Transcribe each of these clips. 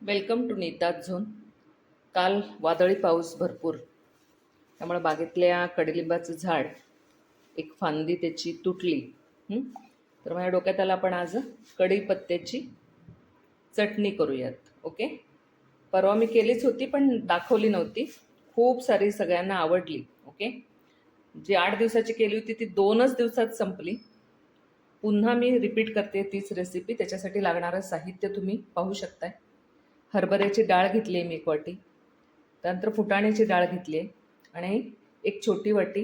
Welcome to Nita's zone. काल वादळी पाऊस भरपूर, त्यामुळे बागेतल्या कडुलिंबाचं झाड एक फांदी त्याची तुटली. तर माझ्या डोक्यात आलं आपण आज कढीपत्त्याची चटणी करूयात. ओके, परवा मी केलीच होती पण दाखवली नव्हती. खूप सारी सगळ्यांना आवडली. ओके, जी 8 दिवसाची केली होती ती 2च दिवसात संपली. पुन्हा मी रिपीट करते तीच रेसिपी. त्याच्यासाठी लागणारं साहित्य तुम्ही पाहू शकताय. हरभऱ्याची डाळ घेतली आहे मी 1 वाटी, त्यानंतर फुटाण्याची डाळ घेतली आहे आणि एक छोटी वाटी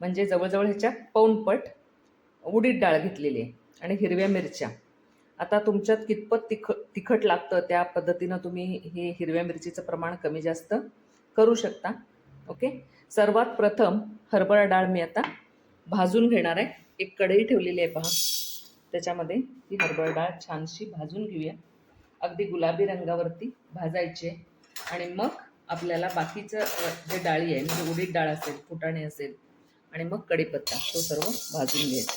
म्हणजे जवळजवळ ह्याच्या पाऊणपट उडीद डाळ घेतलेली आहे आणि हिरव्या मिरच्या. आता तुमच्यात कितपत तिखट लागतं त्या पद्धतीनं तुम्ही हे हिरव्या मिरचीचं प्रमाण कमी जास्त करू शकता. ओके, सर्वात प्रथम हरभरा डाळ मी आता भाजून घेणार आहे. एक कढई ठेवलेली आहे पहा, त्याच्यामध्ये ही हरभरा डाळ छानशी भाजून घेऊया. अगदी गुलाबी रंगावरती भाजायचे आणि मग आपल्याला बाकीचं जे डाळी आहे म्हणजे उडीद डाळ असेल, फुटाणे असेल आणि मग कढीपत्ता, तो सर्व भाजून घ्यायचा.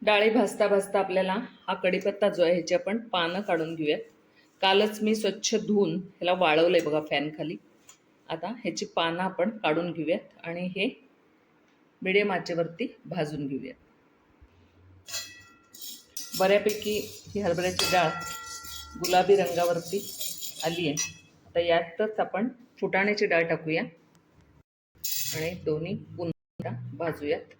डाळी भाजता भाजता आपल्याला हा कढीपत्ता जो आहे ह्याची आपण पानं काढून घेऊयात. कालच मी स्वच्छ धुवून ह्याला वाळवलंय बघा फॅन खाली. आता ह्याची पानं आपण काढून घेऊयात आणि हे मिडियम आचेवरती भाजून घेऊयात. बऱ्यापैकी ही हरभऱ्याची डाळ गुलाबी रंगावरती आली आहे. आता यातच आपण फुटाण्याची डाळ टाकूया आणि दोन्ही पुन्हा भाजूयात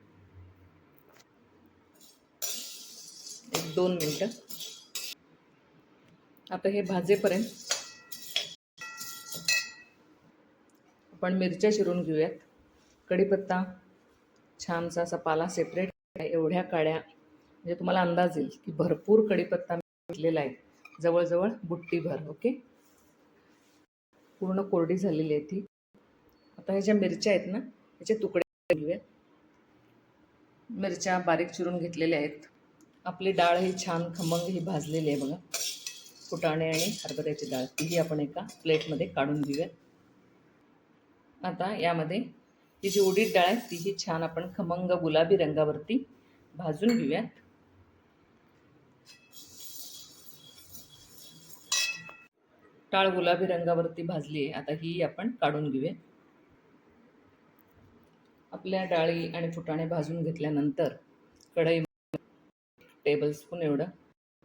1-2 मिनटं. आता हे भाजेपर्यंत आपण मिरच्या चिरून घेऊयात. कढीपत्ता छानसा असा पाला सेपरेट एवढ्या काड्या, म्हणजे तुम्हाला अंदाज येईल की भरपूर कढीपत्ता घेतलेला आहे, जवळजवळ बुट्टीभर. ओके, पूर्ण कोरडी झालेली आहे ती. आता ह्या ज्या मिरच्या आहेत ना, ह्याचे तुकडे घेऊयात. मिरच्या बारीक चिरून घेतलेल्या आहेत. आपली डाळ ही छान खमंग ही भाजलेली आहे बघा. फुटाणे आणि हरभऱ्याची डाळ तीही आपण एका प्लेटमध्ये काढून घेऊयात. आता यामध्ये ही जी उडीद डाळ आहे तीही छान आपण खमंग गुलाबी रंगावरती भाजून घेऊयात. डाळ गुलाबी रंगावरती भाजली आहे. आता ही आपण काढून घेऊया. आपल्या डाळी आणि फुटाणे भाजून घेतल्यानंतर कढई टेबलस्पून एवढं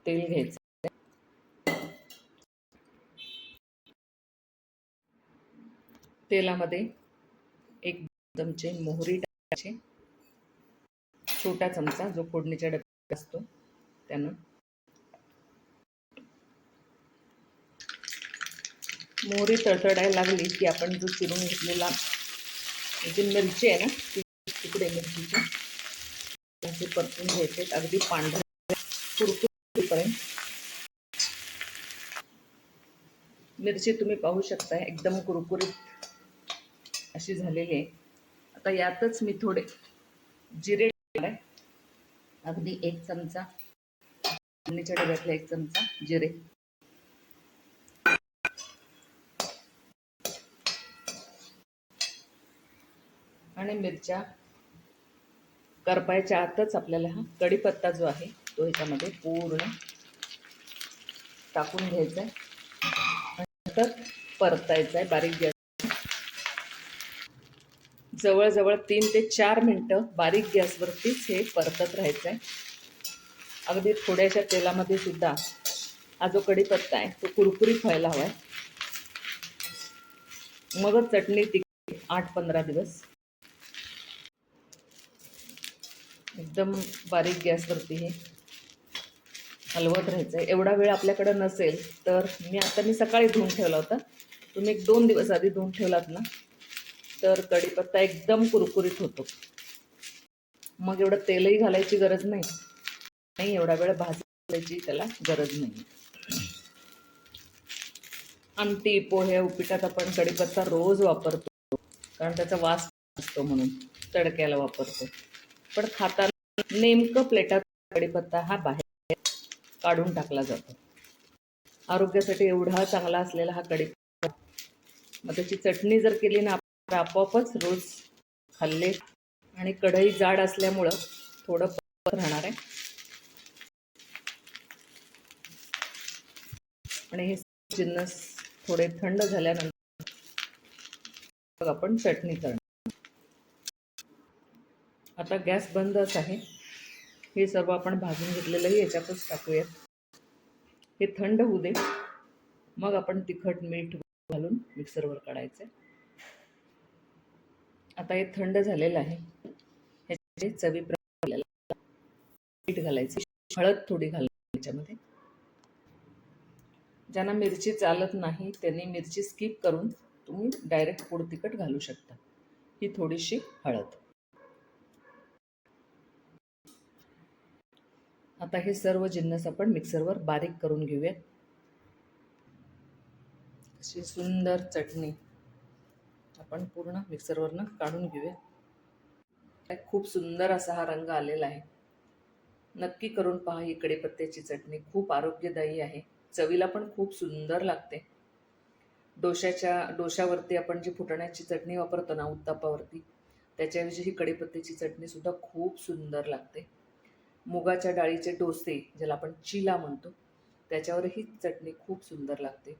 तेल घ्यायचं. तेलामध्ये 1 चमचे मोहरी टाकायची, छोटा चमचा जो फोडणीच्या डब्यात असतो त्यानं. मोहरी तळतळायला लागली की आपण जो चिरून घेतलेला जी मिरची आहे ना, ती तुकडे मिरचीचे असे परतून घ्यायचे अगदी पांढऱ्या कुरकुरीपर्यंत. मिरची तुम्ही पाहू शकता एकदम कुरकुरीत अशी झालेली आहे. आता यातच मी थोडे जिरे टाकणार आहे, अगदी 1 चमचा, फोडणीच्या डब्यातला 1 चमचा जिरे. आणि मिरच्या करपायच्या आतच आपल्याला हा कढीपत्ता जो आहे तो ह्याच्यामध्ये पूर्ण टाकून घ्यायचा आहे. नंतर परतायचा आहे बारीक गॅस. जवळजवळ 3 ते 4 मिनटं बारीक गॅसवरतीच हे परतत राहायचं आहे. अगदी थोड्याशा तेलामध्ये सुद्धा हा जो कढीपत्ता आहे तो कुरकुरीत व्हायला हवा आहे. मगच चटणी टिकते 8-15 दिवस. एकदम बारीक गॅसवरती हे हलवत राहायचं आहे. एवढा वेळ आपल्याकडे नसेल तर मी सकाळी धुवून ठेवला होता, तुम्ही 1-2 दिवस आधी धुवून ठेवलात ना तर कढीपत्ता एकदम कुरकुरीत होतो. मग एवढं तेलही घालायची गरज नाही, एवढा वेळ भाजायची त्याला गरज नाही. आमटी, पोहे, उपीटात आपण कढीपत्ता रोज वापरतो कारण त्याचा वास असतो म्हणून तडक्याला वापरतो. पण खाताना नेमकं प्लेटात कढीपत्ता हा बाहेर काढून टाकला जातो. आरोग्यासाठी एवढा चांगला असलेला हा कढीपत्ता, मग त्याची चटणी जर केली ना तर आपोआपच रोज खाल्ले. आणि कढई जाड असल्यामुळं थोडं राहणार आहे. आणि हे जिन्नस थोडे थंड झाल्यानंतर मग आपण चटणी करणार. आता गॅस बंदच आहे. हे सर्व आपण भाजून घेतलेलंही याच्यातच टाकूयात. हे थंड होऊ दे, मग आपण तिखट मीठ घालून मिक्सरवर काढायचं. आता हे थंड झालेलं आहे. ह्याचे चवीप्रमाणे मीठ घालायचे, हळद थोडी घालायची याच्यामध्ये. ज्यांना मिरची चालत नाही त्यांनी मिरची स्किप करून तुम्ही डायरेक्ट पूड तिखट घालू शकता. ही थोडीशी हळद. आता हे सर्व जिन्नस आपण मिक्सरवर बारीक करून घेऊयात. अशी सुंदर चटणी आपण पूर्ण मिक्सरवरनं काढून घेऊया. खूप सुंदर असा हा रंग आलेला आहे. नक्की करून पहा ही कढीपत्त्याची चटणी. खूप आरोग्यदायी आहे, चवीला पण खूप सुंदर लागते. डोश्यावरती आपण जी फुटाण्याची चटणी वापरतो ना उत्तापावरती, त्याच्याऐवजी ही कढीपत्त्याची चटणी सुद्धा खूप सुंदर लागते. मुगाच्या डाळीचे डोसे, ज्याला आपण चिला म्हणतो, त्याच्यावर ही चटणी खूप सुंदर लागते.